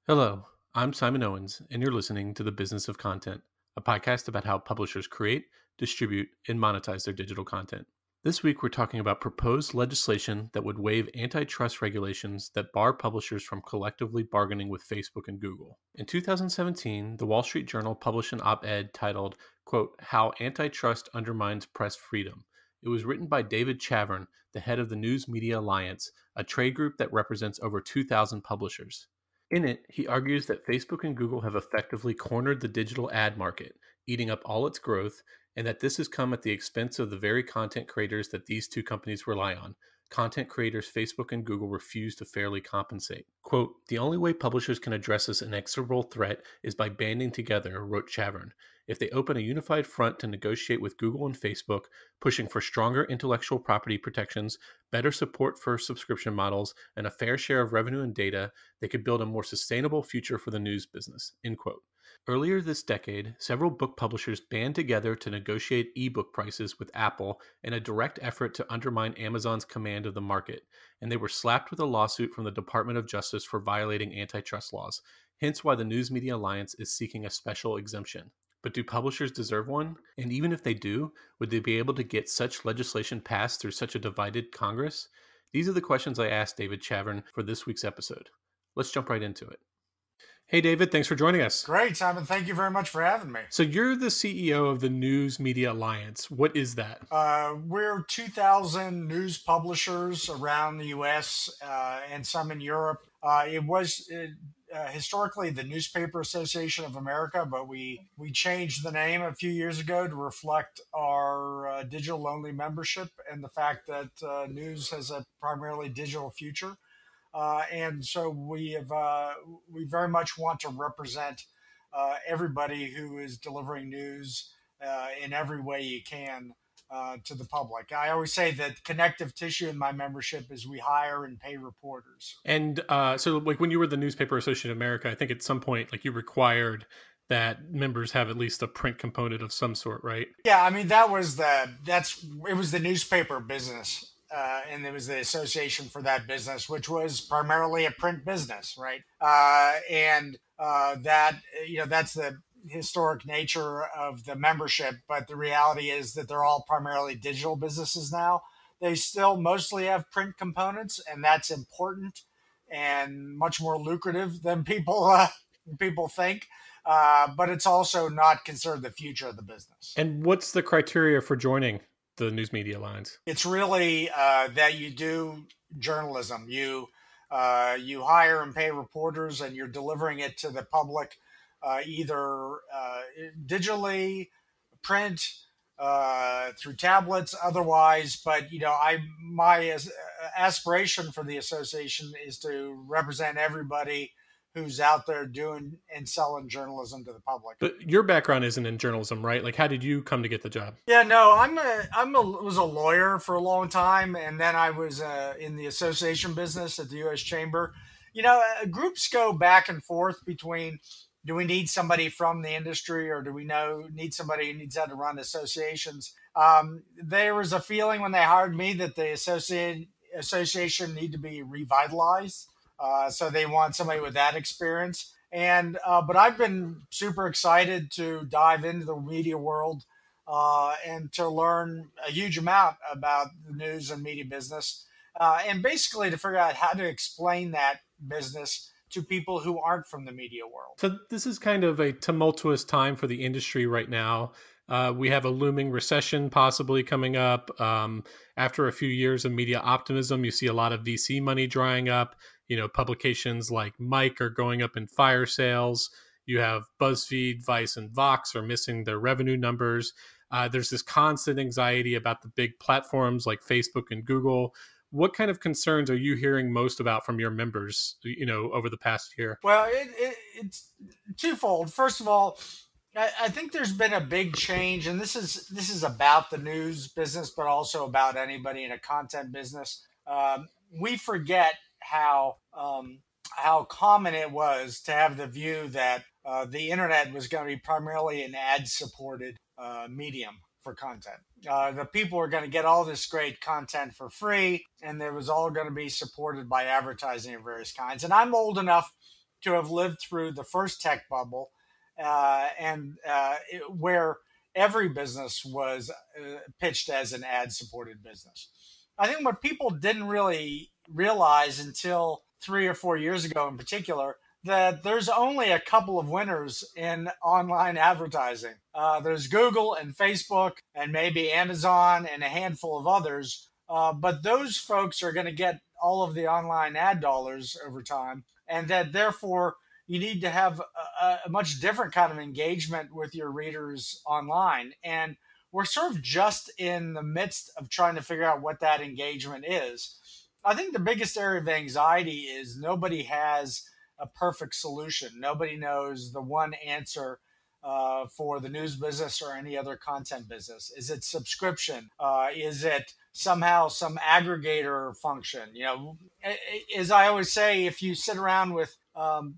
Hello, I'm Simon Owens, and you're listening to The Business of Content, a podcast about how publishers create, distribute, and monetize their digital content. This week, we're talking about proposed legislation that would waive antitrust regulations that bar publishers from collectively bargaining with Facebook and Google. In 2017, the Wall Street Journal published an op ed titled, quote, How Antitrust Undermines Press Freedom. It was written by David Chavern, the head of the News Media Alliance, a trade group that represents over 2,000 publishers. In it, he argues that Facebook and Google have effectively cornered the digital ad market, eating up all its growth, and that this has come at the expense of the very content creators that these two companies rely on. Content creators Facebook and Google refuse to fairly compensate. Quote, the only way publishers can address this inexorable threat is by banding together, wrote Chavern. If they open a unified front to negotiate with Google and Facebook, pushing for stronger intellectual property protections, better support for subscription models, and a fair share of revenue and data, they could build a more sustainable future for the news business, end quote. Earlier this decade, several book publishers band together to negotiate ebook prices with Apple in a direct effort to undermine Amazon's command of the market, and they were slapped with a lawsuit from the Department of Justice for violating antitrust laws, hence why the News Media Alliance is seeking a special exemption. But do publishers deserve one? And even if they do, would they be able to get such legislation passed through such a divided Congress? These are the questions I asked David Chavern for this week's episode. Let's jump right into it. Hey, David, thanks for joining us. Great, Simon. Thank you very much for having me. So you're the CEO of the News Media Alliance. What is that? We're 2,000 news publishers around the U.S. And some in Europe. It was historically the Newspaper Association of America, but we changed the name a few years ago to reflect our digital-only membership and the fact that news has a primarily digital future. And so we very much want to represent everybody who is delivering news in every way you can to the public. I always say that connective tissue in my membership is we hire and pay reporters. And so like when you were the Newspaper Association of America, I think at some point like you required that members have at least a print component of some sort, right? Yeah, I mean it was the newspaper business. And there was the association for that business, which was primarily a print business, right? That's the historic nature of the membership. But the reality is that they're all primarily digital businesses now. They still mostly have print components, and that's important and much more lucrative than people think. But it's also not considered the future of the business. And what's the criteria for joining the News Media Alliance? It's really that you do journalism. You hire and pay reporters, and you're delivering it to the public either digitally, print, through tablets, otherwise. But my aspiration for the association is to represent everybody who's out there doing and selling journalism to the public. But your background isn't in journalism, right? Like, how did you come to get the job? Yeah, no, was a lawyer for a long time, and then I was in the association business at the U.S. Chamber. Groups go back and forth between, do we need somebody from the industry, or do we need somebody who needs how to run associations? There was a feeling when they hired me that the association need to be revitalized. So they want somebody with that experience. But I've been super excited to dive into the media world and to learn a huge amount about the news and media business, and basically to figure out how to explain that business to people who aren't from the media world. So this is kind of a tumultuous time for the industry right now. We have a looming recession possibly coming up. After a few years of media optimism, you see a lot of VC money drying up. Publications like Mike are going up in fire sales. You have BuzzFeed, Vice, and Vox are missing their revenue numbers. There's this constant anxiety about the big platforms like Facebook and Google. What kind of concerns are you hearing most about from your members, over the past year? Well, it's twofold. First of all, I think there's been a big change, and this is about the news business, but also about anybody in a content business. We forget how common it was to have the view that the internet was going to be primarily an ad-supported medium for content. The people were going to get all this great content for free, and it was all going to be supported by advertising of various kinds. And I'm old enough to have lived through the first tech bubble, where every business was pitched as an ad-supported business. I think what people didn't really realize until 3 or 4 years ago, in particular, that there's only a couple of winners in online advertising. There's Google and Facebook and maybe Amazon and a handful of others. But those folks are going to get all of the online ad dollars over time. And that therefore you need to have a much different kind of engagement with your readers online. And we're sort of just in the midst of trying to figure out what that engagement is. I think the biggest area of anxiety is nobody has a perfect solution. Nobody knows the one answer for the news business or any other content business. Is it subscription? Is it somehow some aggregator function? You know, as I always say, if you sit around with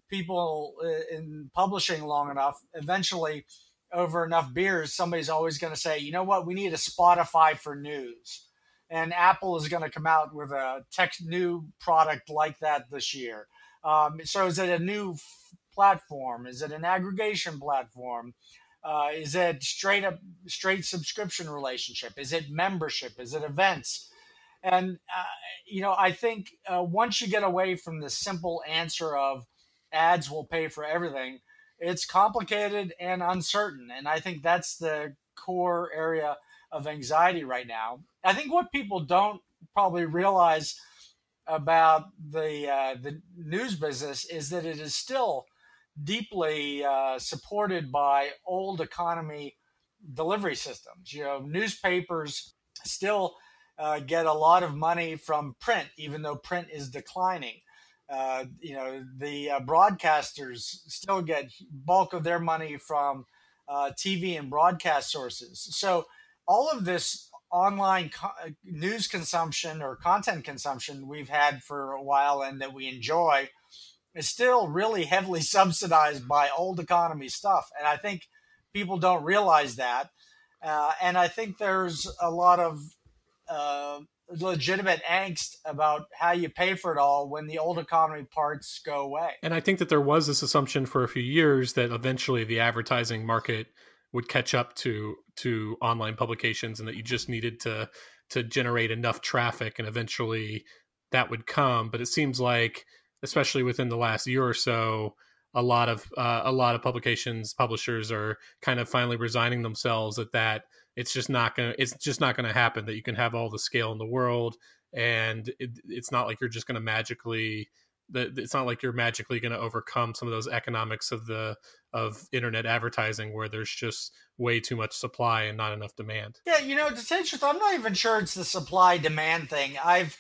people in publishing long enough, eventually over enough beers, somebody's always going to say, you know what, we need a Spotify for news. And Apple is going to come out with a new product like that this year. So is it a new platform? Is it an aggregation platform? Is it straight subscription relationship? Is it membership? Is it events? And, I think once you get away from the simple answer of ads will pay for everything, it's complicated and uncertain. And I think that's the core area of anxiety right now. I think what people don't probably realize about the news business is that it is still deeply supported by old economy delivery systems. Newspapers still get a lot of money from print, even though print is declining. The broadcasters still get bulk of their money from TV and broadcast sources. So all of this online news consumption or content consumption we've had for a while and that we enjoy is still really heavily subsidized by old economy stuff. And I think people don't realize that. And I think there's a lot of legitimate angst about how you pay for it all when the old economy parts go away. And I think that there was this assumption for a few years that eventually the advertising market would catch up to online publications, and that you just needed to generate enough traffic, and eventually that would come. But it seems like, especially within the last year or so, a lot of publishers are kind of finally resigning themselves that it's just not gonna happen, that you can have all the scale in the world, and it's not like you're just going to magically going to overcome some of those economics of internet advertising, where there's just way too much supply and not enough demand. Yeah, to tell you the truth, I'm not even sure it's the supply demand thing. I've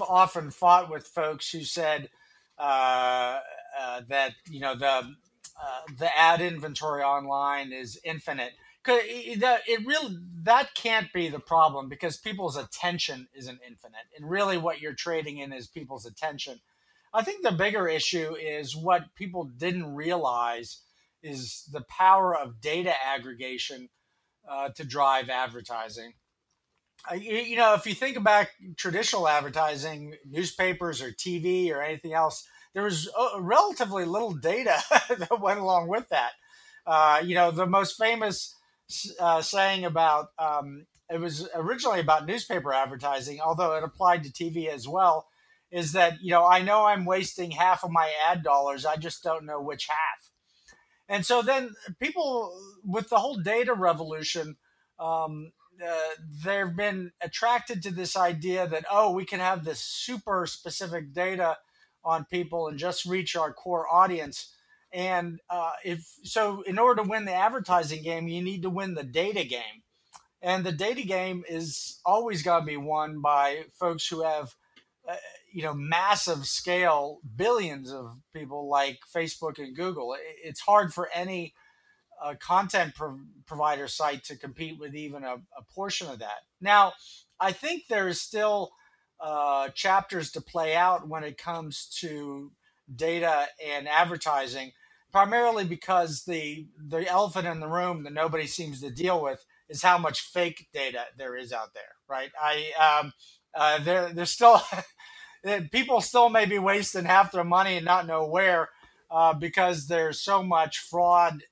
often fought with folks who said that the ad inventory online is infinite. That can't be the problem, because people's attention isn't infinite, and really what you're trading in is people's attention. I think the bigger issue is what people didn't realize is the power of data aggregation to drive advertising. If you think about traditional advertising, newspapers or TV or anything else, there was relatively little data that went along with that. The most famous saying about it was originally about newspaper advertising, although it applied to TV as well, is that I know I'm wasting half of my ad dollars, I just don't know which half. And so then people, with the whole data revolution, they've been attracted to this idea that, we can have this super specific data on people and just reach our core audience. And in order to win the advertising game, you need to win the data game. And the data game is always going to be won by folks who have, massive scale, billions of people like Facebook and Google. It's hard for any content provider site to compete with even a portion of that. Now, I think there's still chapters to play out when it comes to data and advertising, primarily because the elephant in the room that nobody seems to deal with is how much fake data there is out there, right? There's still people still may be wasting half their money and not know where, because there's so much fraud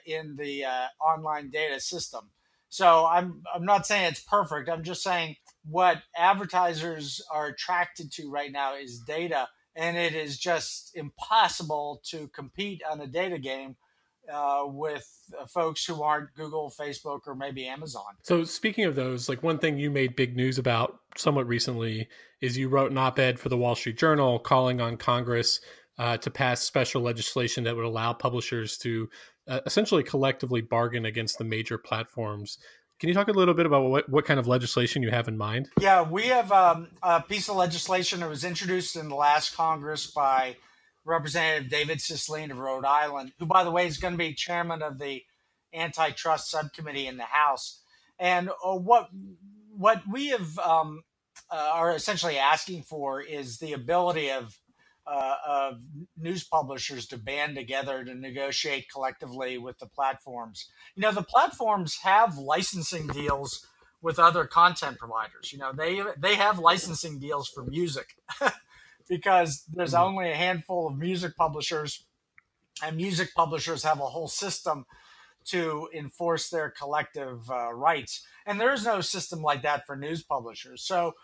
in the online data system. So I'm not saying it's perfect. I'm just saying what advertisers are attracted to right now is data, and it is just impossible to compete on a data game with folks who aren't Google, Facebook, or maybe Amazon. So speaking of those, like one thing you made big news about somewhat recently is you wrote an op-ed for the Wall Street Journal calling on Congress to pass special legislation that would allow publishers to essentially collectively bargain against the major platforms. Can you talk a little bit about what kind of legislation you have in mind? Yeah, we have a piece of legislation that was introduced in the last Congress by Representative David Chavern of Rhode Island, who, by the way, is going to be chairman of the Antitrust Subcommittee in the House. And what we have are essentially asking for is the ability of news publishers to band together to negotiate collectively with the platforms. You know, the platforms have licensing deals with other content providers. You know, they have licensing deals for music because there's only a handful of music publishers, and music publishers have a whole system to enforce their collective rights. And there is no system like that for news publishers. So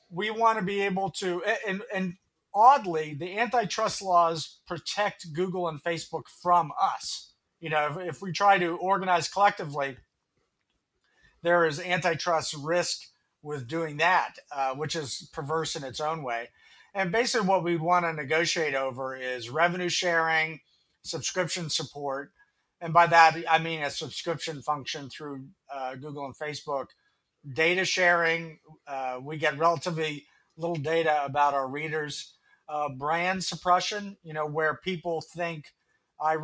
we want to be able to, and oddly, the antitrust laws protect Google and Facebook from us. You know, if we try to organize collectively, there is antitrust risk with doing that, which is perverse in its own way. And basically, what we want to negotiate over is revenue sharing, subscription support. And by that, I mean a subscription function through Google and Facebook. Data sharing, we get relatively little data about our readers. Brand suppression, you know, where people think I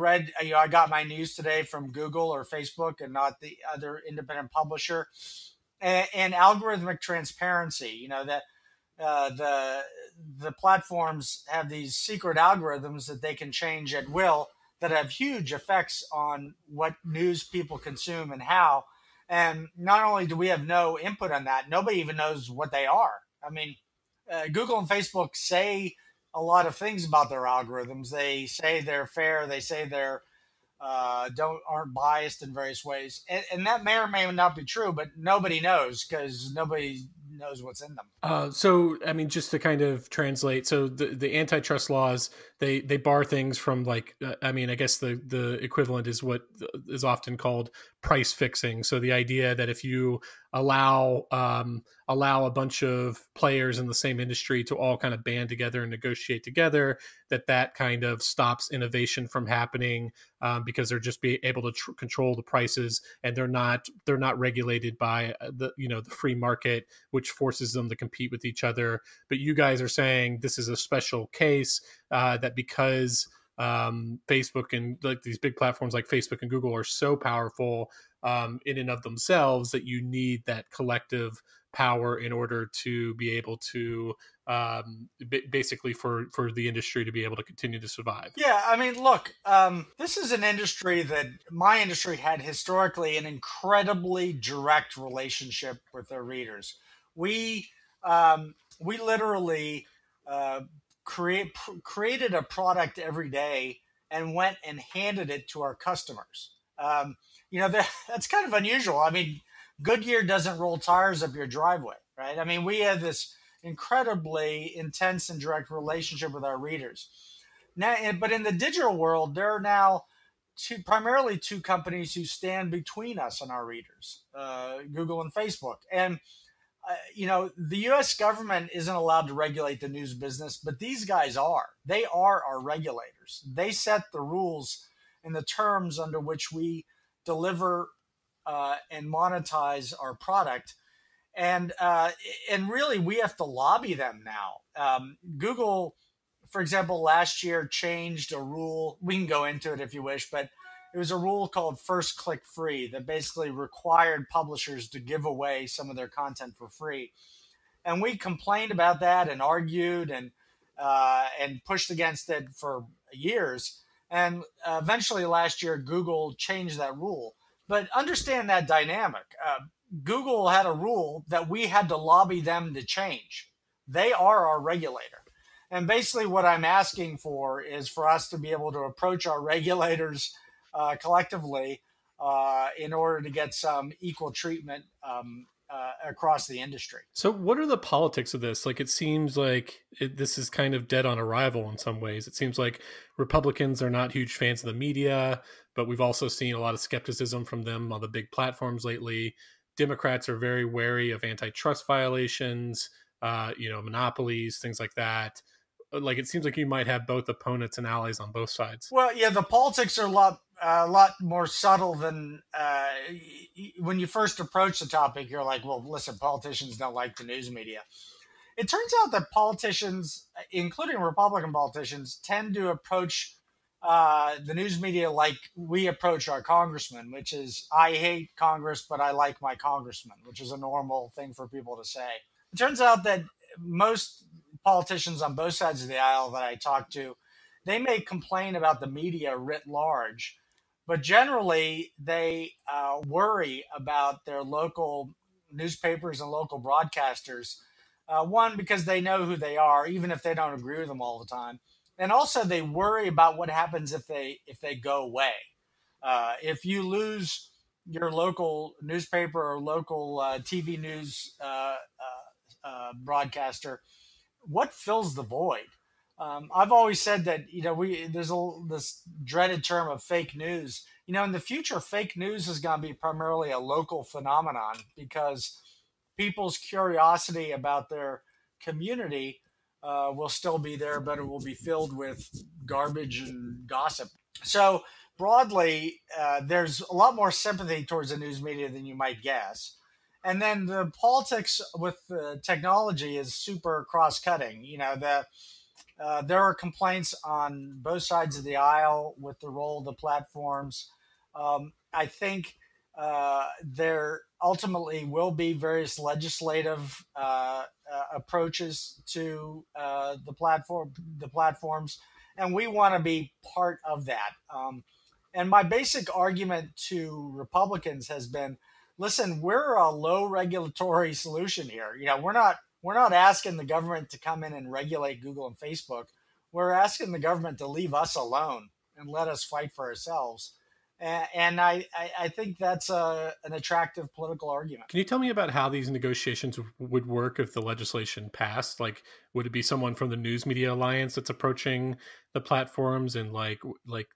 got my news today from Google or Facebook and not the other independent publisher, and algorithmic transparency. You know that the platforms have these secret algorithms that they can change at will that have huge effects on what news people consume and how. And not only do we have no input on that, nobody even knows what they are. I mean, Google and Facebook say a lot of things about their algorithms. They say they're fair. They say they're aren't biased in various ways, and that may or may not be true. But nobody knows because nobody knows what's in them. So, I mean, just to kind of translate, so the antitrust laws, they bar things from like, I mean, I guess the equivalent is what is often called price fixing. So the idea that if you allow a bunch of players in the same industry to all kind of band together and negotiate together, that kind of stops innovation from happening, because they're just be able to control the prices, and they're not regulated by the free market, which forces them to compete with each other. But you guys are saying this is a special case, that because Facebook and like these big platforms like Facebook and Google are so powerful in and of themselves that you need that collective power in order to be able to basically for the industry to be able to continue to survive. Yeah, I mean, look, this is an industry that my industry had historically an incredibly direct relationship with their readers. We literally created a product every day and went and handed it to our customers. That's kind of unusual. I mean, Goodyear doesn't roll tires up your driveway, right? I mean, we have this incredibly intense and direct relationship with our readers. Now, but in the digital world, there are now primarily two companies who stand between us and our readers, Google and Facebook. And the U.S. government isn't allowed to regulate the news business, but these guys are. They are our regulators. They set the rules and the terms under which we deliver and monetize our product. And really, we have to lobby them now. Google, for example, last year changed a rule. We can go into it if you wish, but it was a rule called First Click Free that basically required publishers to give away some of their content for free. And we complained about that and argued and pushed against it for years. And eventually last year, Google changed that rule. But understand that dynamic. Google had a rule that we had to lobby them to change. They are our regulator. And basically, what I'm asking for is for us to be able to approach our regulators collectively in order to get some equal treatment across the industry. So, what are the politics of this? Like, it seems like this is kind of dead on arrival in some ways. It seems like Republicans are not huge fans of the media, but we've also seen a lot of skepticism from them on the big platforms lately. Democrats are very wary of antitrust violations, monopolies, things like that. Like, it seems like you might have both opponents and allies on both sides. Well, yeah, the politics are a lot more subtle than when you first approach the topic. You're like, well, listen, politicians don't like the news media. It turns out that politicians, including Republican politicians, tend to approach the news media like we approach our congressman, which is, I hate Congress, but I like my congressman, which is a normal thing for people to say. It turns out that most politicians on both sides of the aisle that I talk to, they may complain about the media writ large, but generally they worry about their local newspapers and local broadcasters. One, because they know who they are, even if they don't agree with them all the time, and also they worry about what happens if they go away. If you lose your local newspaper or local TV news broadcaster, what fills the void? I've always said that there's this dreaded term of fake news. In the future, fake news is going to be primarily a local phenomenon because people's curiosity about their community will still be there, but it will be filled with garbage and gossip. So broadly, there's a lot more sympathy towards the news media than you might guess. And then the politics with technology is super cross-cutting. There are complaints on both sides of the aisle with the role of the platforms. I think there ultimately will be various legislative approaches to the platforms, and we want to be part of that. And my basic argument to Republicans has been, listen, we're a low regulatory solution here. We're not asking the government to come in and regulate Google and Facebook. We're asking the government to leave us alone and let us fight for ourselves. And I think that's an attractive political argument. Can you tell me about how these negotiations would work if the legislation passed? Like, would it be someone from the News Media Alliance that's approaching the platforms? And like,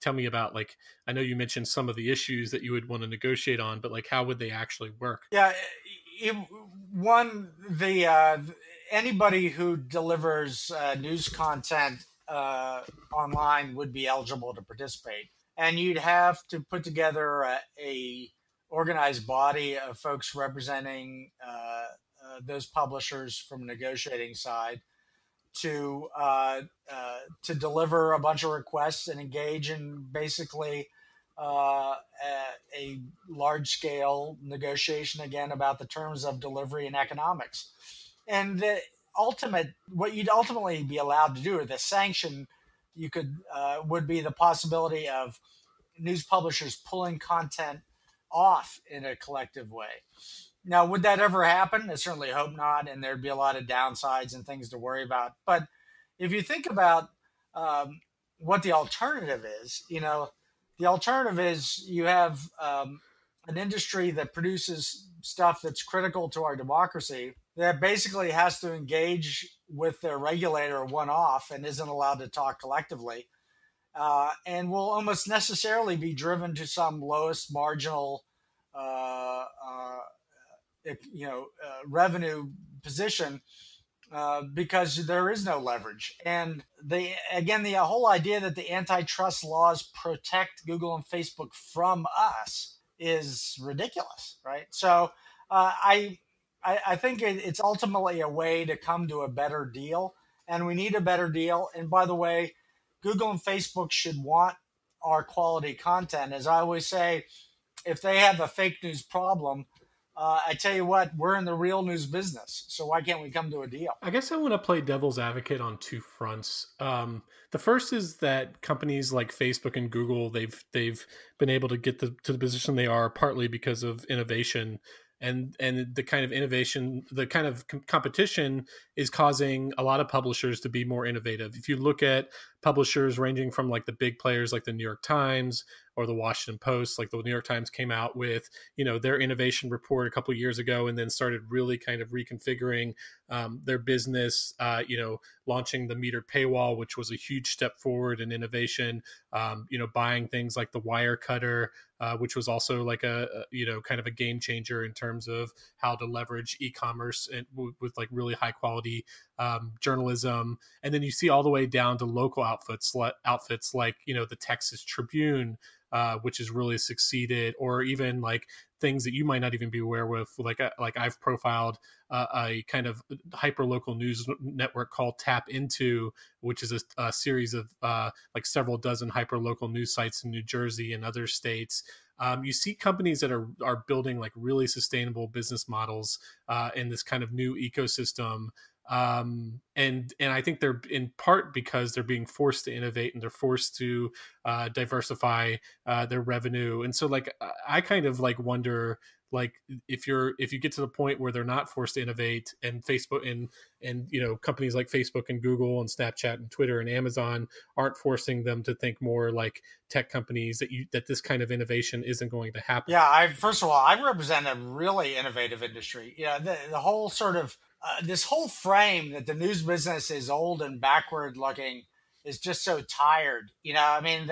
tell me about, like, I know you mentioned some of the issues that you would want to negotiate on, but like, how would they actually work? Yeah, anybody who delivers news content online would be eligible to participate. And you'd have to put together a organized body of folks representing those publishers from the negotiating side to deliver a bunch of requests and engage in basically a large-scale negotiation again about the terms of delivery and economics. And what you'd ultimately be allowed to do, or the sanction would be the possibility of news publishers pulling content off in a collective way. Now, would that ever happen? I certainly hope not, and there'd be a lot of downsides and things to worry about. But if you think about what the alternative is, the alternative is you have an industry that produces stuff that's critical to our democracy that basically has to engage with their regulator one-off and isn't allowed to talk collectively, and will almost necessarily be driven to some lowest marginal revenue position because there is no leverage. And the whole idea that the antitrust laws protect Google and Facebook from us is ridiculous, right? So I think it's ultimately a way to come to a better deal, and we need a better deal. And by the way, Google and Facebook should want our quality content. As I always say, if they have a fake news problem, I tell you what, we're in the real news business. So why can't we come to a deal? I guess I want to play devil's advocate on two fronts. The first is that companies like Facebook and Google, they've been able to get to the position they are partly because of innovation. and the kind of innovation, the kind of competition is causing a lot of publishers to be more innovative. If you look at publishers ranging from like the big players like the New York Times or the Washington Post, like the New York Times came out with, their innovation report a couple of years ago, and then started really kind of reconfiguring their business, launching the metered paywall, which was a huge step forward in innovation, buying things like the Wirecutter, which was also like kind of a game changer in terms of how to leverage e-commerce and with like really high quality journalism. And then you see all the way down to local outfits like, the Texas Tribune, which has really succeeded, or even like things that you might not even be aware of. Like I've profiled a kind of hyper local news network called Tap Into, which is a series of like several dozen hyper local news sites in New Jersey and other states. You see companies that are building like really sustainable business models in this kind of new ecosystem. And I think they're in part because they're being forced to innovate, and they're forced to diversify their revenue. And so like I kind of like wonder, like if you get to the point where they're not forced to innovate, and Facebook and companies like Facebook and Google and Snapchat and Twitter and Amazon aren't forcing them to think more like tech companies, that this kind of innovation isn't going to happen. Yeah, first of all, I represent a really innovative industry. The whole sort of this whole frame that the news business is old and backward looking is just so tired. I mean,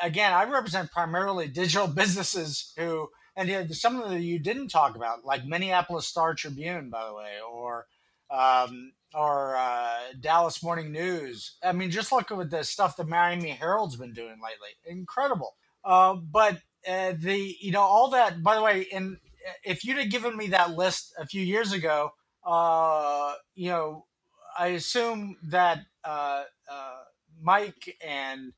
again, I represent primarily digital businesses who, and some of the you didn't talk about, like Minneapolis Star Tribune, by the way, or Dallas Morning News. I mean, just look at the stuff the Miami Herald's been doing lately. Incredible. But all that, by the way, and if you'd have given me that list a few years ago, I assume that Mike and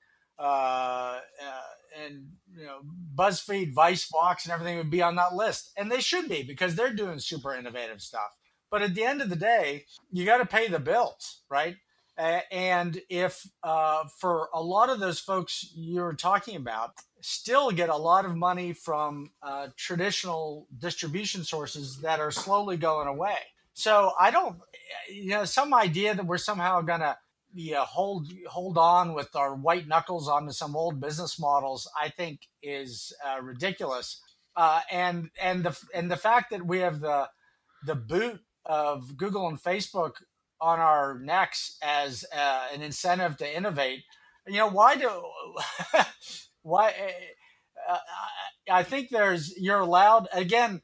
BuzzFeed, Vice, Vox, and everything would be on that list, and they should be, because they're doing super innovative stuff. But at the end of the day, you got to pay the bills, right? And if for a lot of those folks you're talking about, still get a lot of money from traditional distribution sources that are slowly going away. So I don't, some idea that we're somehow going to hold on with our white knuckles onto some old business models, I think is ridiculous. And the fact that we have the boot of Google and Facebook on our necks as an incentive to innovate, why? I think you're allowed, again,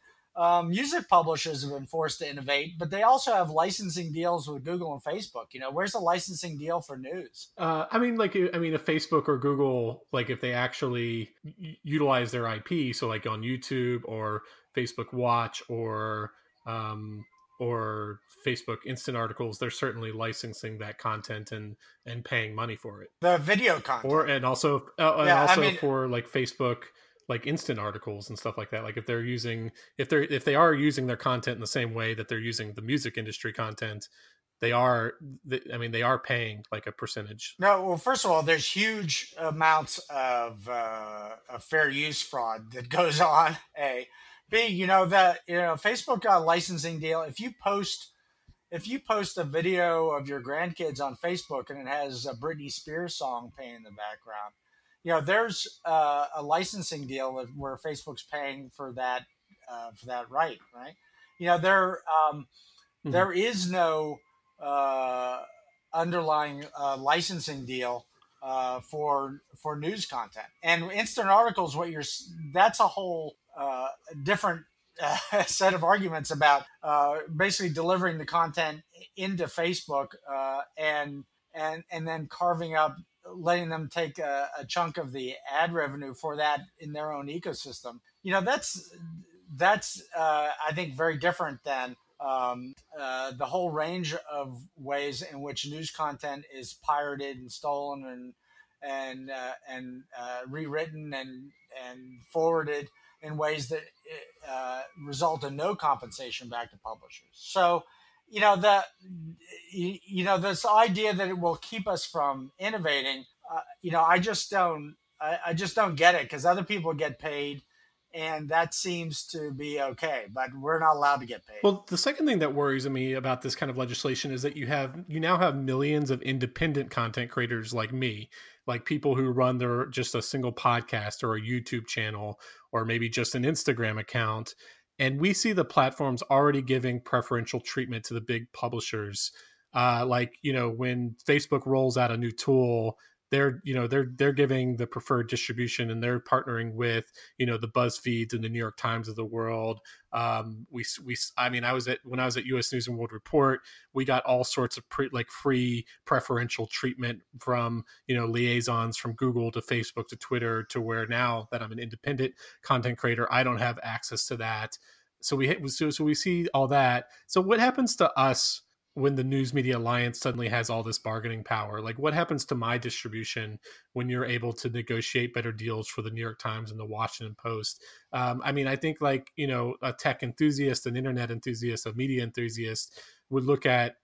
music publishers have been forced to innovate, but they also have licensing deals with Google and Facebook. Where's the licensing deal for news? If Facebook or Google, like if they actually utilize their IP, so like on YouTube or Facebook Watch or Facebook Instant Articles, they're certainly licensing that content and paying money for it. The video content, and also for like Facebook, like Instant Articles and stuff like that. Like if they are using their content in the same way that they're using the music industry content, they are paying like a percentage. No, well, first of all, there's huge amounts of fair use fraud that goes on. A, B, Facebook got a licensing deal. If you post a video of your grandkids on Facebook and it has a Britney Spears song playing in the background, there's a licensing deal where Facebook's paying for that right? There is no underlying licensing deal for news content. And Instant Articles, that's a whole different set of arguments about basically delivering the content into Facebook and then carving up, letting them take a chunk of the ad revenue for that in their own ecosystem. That's I think very different than the whole range of ways in which news content is pirated and stolen and rewritten and forwarded in ways that result in no compensation back to publishers. So, this idea that it will keep us from innovating, I just don't get it, because other people get paid, and that seems to be okay, but we're not allowed to get paid. Well, the second thing that worries me about this kind of legislation is that you now have millions of independent content creators like me, like people who run their just a single podcast or a YouTube channel or maybe just an Instagram account. And we see the platforms already giving preferential treatment to the big publishers. When Facebook rolls out a new tool, they're giving the preferred distribution, and they're partnering with the BuzzFeeds and the New York Times of the world. When I was at U.S. News and World Report, we got all sorts of free preferential treatment from liaisons from Google to Facebook to Twitter, to where now that I'm an independent content creator, I don't have access to that. So we see all that. So what happens to us when the News Media Alliance suddenly has all this bargaining power? Like, what happens to my distribution when you're able to negotiate better deals for the New York Times and the Washington Post? I think a tech enthusiast, an internet enthusiast, a media enthusiast would look at,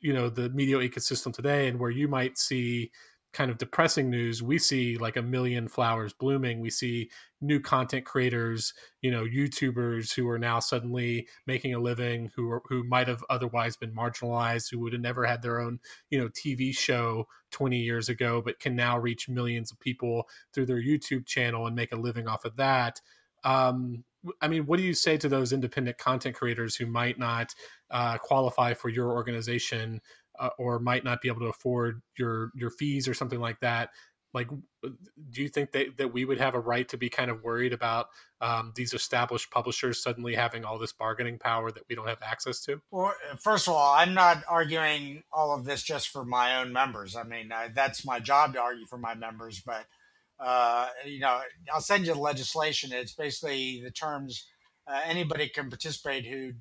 the media ecosystem today, and where you might see kind of depressing news, we see like a million flowers blooming. We see new content creators, YouTubers who are now suddenly making a living, who might have otherwise been marginalized, who would have never had their own, TV show 20 years ago, but can now reach millions of people through their YouTube channel and make a living off of that. What do you say to those independent content creators who might not qualify for your organization, or might not be able to afford your fees or something like that? Like, do you think that we would have a right to be kind of worried about these established publishers suddenly having all this bargaining power that we don't have access to? Well, first of all, I'm not arguing all of this just for my own members. That's my job to argue for my members, but I'll send you the legislation. It's basically the terms. Anybody can participate who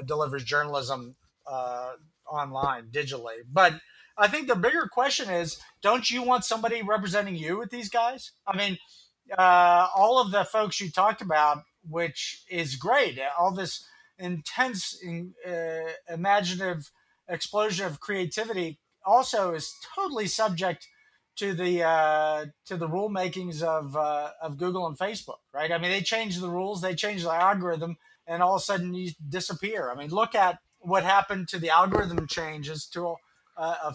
delivers journalism online digitally. But I think the bigger question is, don't you want somebody representing you with these guys? All of the folks you talked about, which is great, all this intense, imaginative explosion of creativity, also is totally subject to the rulemakings of Google and Facebook, right? They change the rules, they change the algorithm, and all of a sudden you disappear. Look at what happened to the algorithm changes to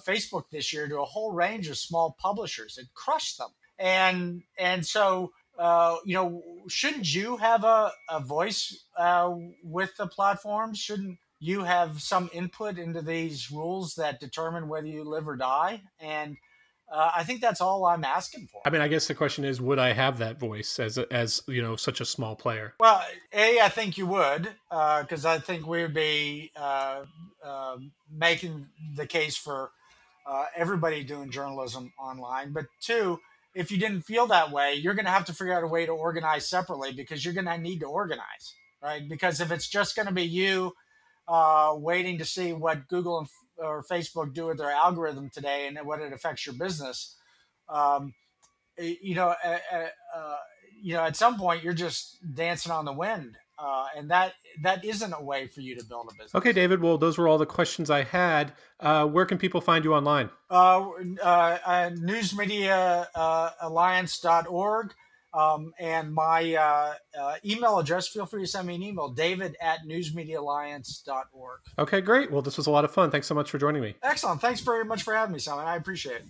Facebook this year to a whole range of small publishers. It crushed them. And so, shouldn't you have a voice with the platforms? Shouldn't you have some input into these rules that determine whether you live or die? And I think that's all I'm asking for. I guess the question is, would I have that voice as such a small player? Well, I think you would, because I think we would be making the case for everybody doing journalism online. But two, if you didn't feel that way, you're going to have to figure out a way to organize separately, because you're going to need to organize, right? Because if it's just going to be you waiting to see what Google or Facebook do with their algorithm today and what it affects your business, at some point you're just dancing on the wind, and that isn't a way for you to build a business. Okay, David. Well, those were all the questions I had. Where can people find you online? Newsmediaalliance.org. And my email address, feel free to send me an email, david@newsmediaalliance.org. Okay, great. Well, this was a lot of fun. Thanks so much for joining me. Excellent. Thanks very much for having me, Simon. I appreciate it.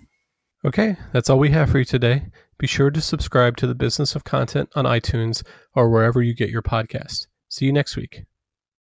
Okay, that's all we have for you today. Be sure to subscribe to The Business of Content on iTunes or wherever you get your podcast. See you next week.